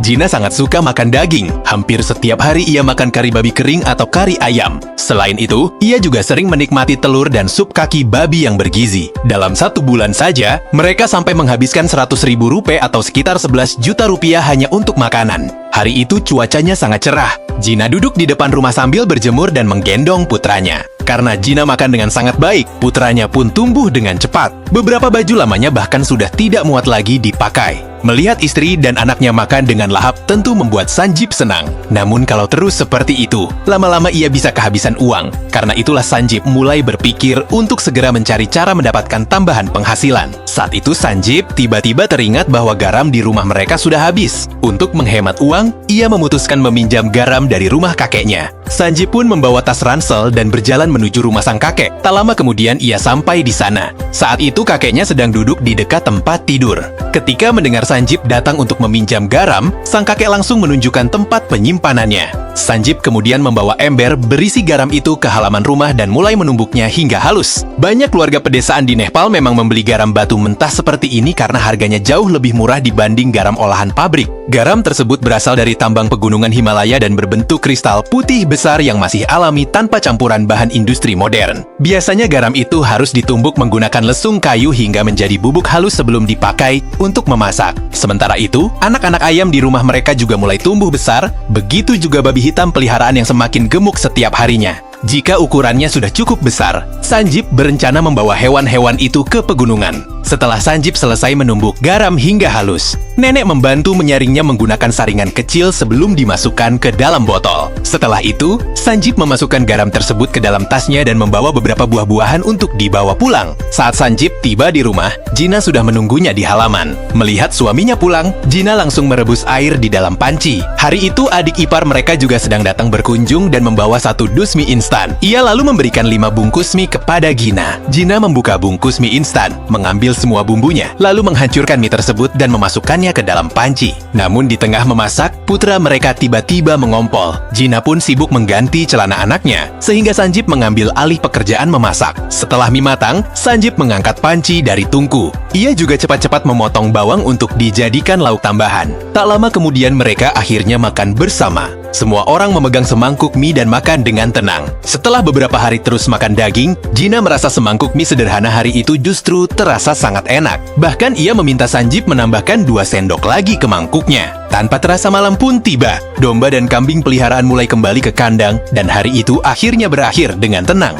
Gina sangat suka makan daging. Hampir setiap hari ia makan kari babi kering atau kari ayam. Selain itu, ia juga sering menikmati telur dan sup kaki babi yang bergizi. Dalam 1 bulan saja, mereka sampai menghabiskan 100.000 rupiah atau sekitar 11 juta rupiah hanya untuk makanan. Hari itu cuacanya sangat cerah. Gina duduk di depan rumah sambil berjemur dan menggendong putranya. Karena Gina makan dengan sangat baik, putranya pun tumbuh dengan cepat. Beberapa baju lamanya bahkan sudah tidak muat lagi dipakai. Melihat istri dan anaknya makan dengan lahap tentu membuat Sanjeev senang. Namun kalau terus seperti itu, lama-lama ia bisa kehabisan uang. Karena itulah Sanjeev mulai berpikir untuk segera mencari cara mendapatkan tambahan penghasilan. Saat itu Sanjeev tiba-tiba teringat bahwa garam di rumah mereka sudah habis. Untuk menghemat uang, ia memutuskan meminjam garam dari rumah kakeknya. Sanjeev pun membawa tas ransel dan berjalan menuju rumah sang kakek. Tak lama kemudian ia sampai di sana. Saat itu kakeknya sedang duduk di dekat tempat tidur. Ketika mendengar Sanjeev datang untuk meminjam garam, sang kakek langsung menunjukkan tempat penyimpanannya. Sanjeev kemudian membawa ember berisi garam itu ke halaman rumah dan mulai menumbuknya hingga halus. Banyak keluarga pedesaan di Nepal memang membeli garam batu mentah seperti ini karena harganya jauh lebih murah dibanding garam olahan pabrik. Garam tersebut berasal dari tambang pegunungan Himalaya dan berbentuk kristal putih besar yang masih alami tanpa campuran bahan industri modern. Biasanya garam itu harus ditumbuk menggunakan lesung kayu hingga menjadi bubuk halus sebelum dipakai untuk memasak. Sementara itu, anak-anak ayam di rumah mereka juga mulai tumbuh besar, begitu juga babi hitam peliharaan yang semakin gemuk setiap harinya. Jika ukurannya sudah cukup besar, Sanjeev berencana membawa hewan-hewan itu ke pegunungan. Setelah Sanjeev selesai menumbuk garam hingga halus, nenek membantu menyaringnya menggunakan saringan kecil sebelum dimasukkan ke dalam botol. Setelah itu, Sanjeev memasukkan garam tersebut ke dalam tasnya dan membawa beberapa buah-buahan untuk dibawa pulang. Saat Sanjeev tiba di rumah, Gina sudah menunggunya di halaman. Melihat suaminya pulang, Gina langsung merebus air di dalam panci. Hari itu adik ipar mereka juga sedang datang berkunjung dan membawa 1 dus mie instan. Ia lalu memberikan 5 bungkus mie kepada Gina. Gina membuka bungkus mie instan, mengambil semua bumbunya, lalu menghancurkan mie tersebut dan memasukkannya ke dalam panci. Namun di tengah memasak, putra mereka tiba-tiba mengompol. Gina pun sibuk mengganti celana anaknya, sehingga Sanjeev mengambil alih pekerjaan memasak. Setelah mie matang, Sanjeev mengangkat panci dari tungku. Ia juga cepat-cepat memotong bawang untuk dijadikan lauk tambahan. Tak lama kemudian mereka akhirnya makan bersama. Semua orang memegang semangkuk mie dan makan dengan tenang. Setelah beberapa hari terus makan daging, Gina merasa semangkuk mie sederhana hari itu justru terasa sangat enak. Bahkan ia meminta Sanjeev menambahkan 2 sendok lagi ke mangkuknya. Tanpa terasa malam pun tiba. Domba dan kambing peliharaan mulai kembali ke kandang, dan hari itu akhirnya berakhir dengan tenang.